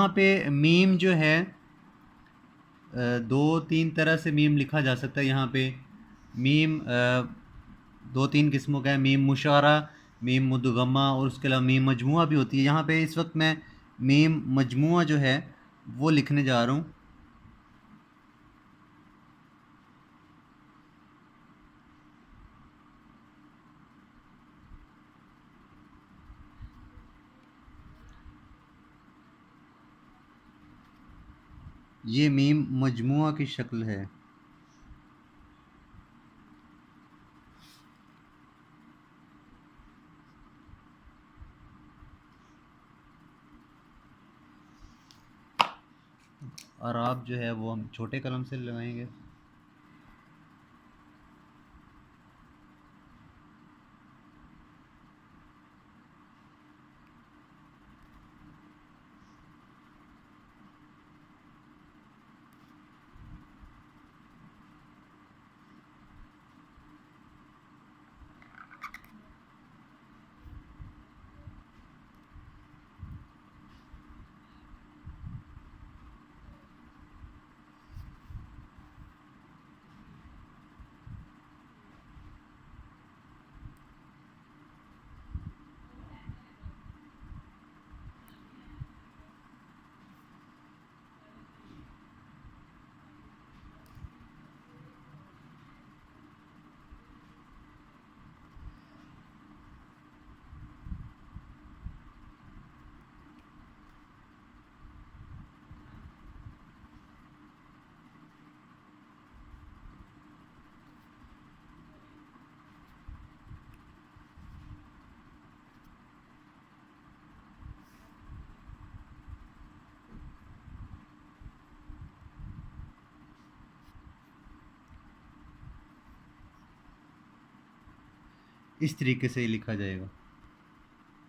यहाँ पे मीम जो है दो तीन तरह से मीम लिखा जा सकता है। यहाँ पे मीम दो तीन किस्मों का है, मीम मुशारा, मीम मुद्गमा और उसके अलावा मीम मजमुआ भी होती है। यहाँ पे इस वक्त मैं मीम मजमुआ जो है वो लिखने जा रहा हूँ। ये मीम मजमुआ की शक्ल है। और आप जो है वो हम छोटे कलम से लगाएंगे। इस तरीके से ही लिखा जाएगा।